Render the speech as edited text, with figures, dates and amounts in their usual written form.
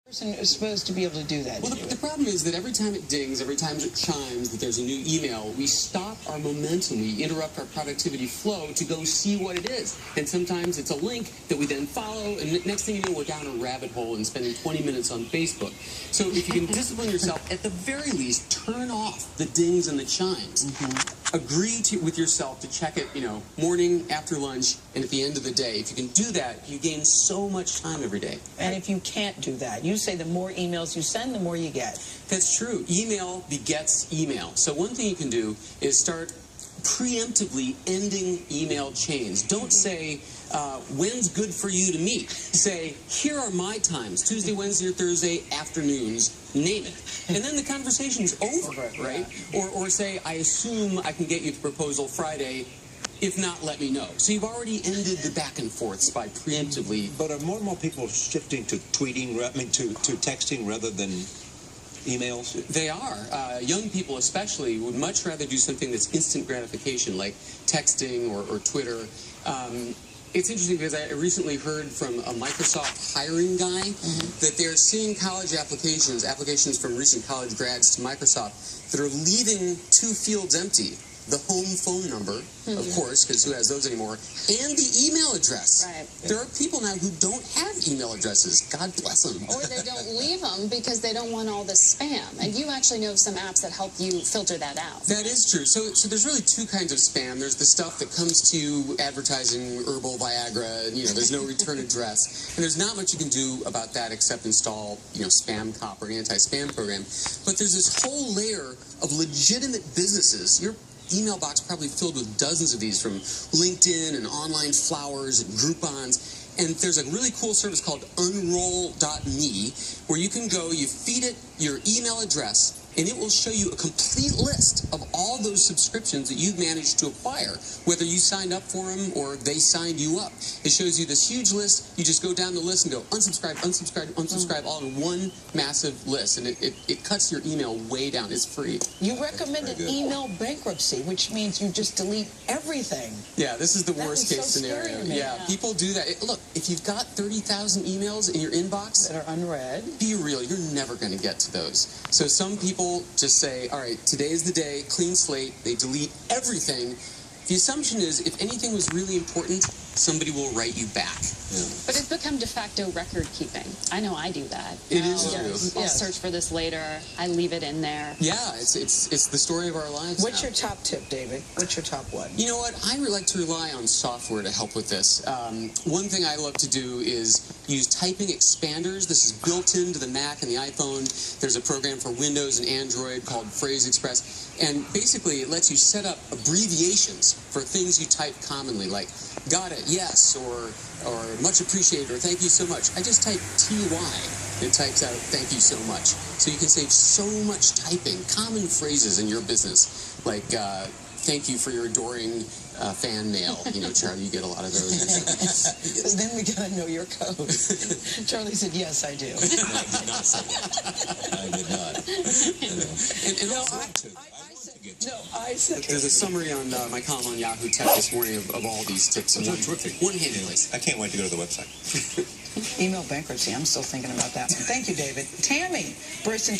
Person is supposed to be able to do that. Well, the problem is that every time it dings, every time it chimes that there's a new email, we stop our momentum, we interrupt our productivity flow to go see what it is. And sometimes it's a link that we then follow, and next thing you know, we're down a rabbit hole and spending 20 minutes on Facebook. So if you can discipline yourself, at the very least, turn off the dings and the chimes. Agree with yourself to check it, morning, after lunch, and at the end of the day. If you can do that, you gain so much time every day. And if you can't do that, you say the more emails you send, the more you get. That's true. Email begets email. So one thing you can do is start preemptively ending email chains. Don't say, when's good for you to meet? Say, here are my times, Tuesday, Wednesday, or Thursday afternoons, name it. And then the conversation's over, right? Or say, I assume I can get you the proposal Friday. If not, let me know. So you've already ended the back and forths by preemptively. But are more and more people shifting to tweeting, to texting rather than emails? They are. Young people especially would much rather do something that's instant gratification, like texting or Twitter. It's interesting because I recently heard from a Microsoft hiring guy that they're seeing college applications from recent college grads to Microsoft that are leaving two fields empty. The home phone number, of course, because who has those anymore, and the email address. Right. There are people now who don't have email addresses. God bless them. Or they don't leave them because they don't want all the spam. And you actually know of some apps that help you filter that out. That is true. So there's really two kinds of spam. There's the stuff that comes to you advertising herbal Viagra, and, there's no return address. And there's not much you can do about that except install, Spam Cop or an anti-spam program. But there's this whole layer of legitimate businesses. Your email box probably filled with dozens of these from LinkedIn and online flowers and Groupons. And there's a really cool service called Unroll.me where you can go, you feed it your email address, and it will show you a complete list of all those subscriptions that you've managed to acquire, whether you signed up for them or they signed you up. It shows you this huge list. You just go down the list and go unsubscribe, unsubscribe, unsubscribe, all in one massive list. And it cuts your email way down. It's free. You recommended email bankruptcy, which means you just delete everything. Yeah, this is the worst case so scenario. scary to me. Yeah, people do that. Look, if you've got 30,000 emails in your inbox That are unread. be real, you're never going to get to those. So some people just say, all right, today is the day, clean slate, they delete everything. The assumption is if anything was really important, somebody will write you back. Yeah. But it's become de facto record keeping. I know I do that. It is true. I'll search for this later. I leave it in there. Yeah, it's the story of our lives. What's now. your top tip, David? What's your top one? You know what? I like to rely on software to help with this. One thing I love to do is use typing expanders. This is built into the Mac and the iPhone. There's a program for Windows and Android called Phrase Express. And basically, it lets you set up abbreviations for things you type commonly, like got it, yes, or much appreciated, or thank you so much. I just type TY. It types out thank you so much. So you can save so much typing, common phrases in your business, like thank you for your adoring fan mail. Charlie, you get a lot of those. Because then we got to know your code. Charlie said, yes, I do. No, I did not say that. I did not. And No, also, I said there's a summary on my column on Yahoo Tech this morning of all these tips. Oh, terrific. One hand place. I can't wait to go to the website. email bankruptcy. I'm still thinking about that one. Thank you, David. Tammy, burst into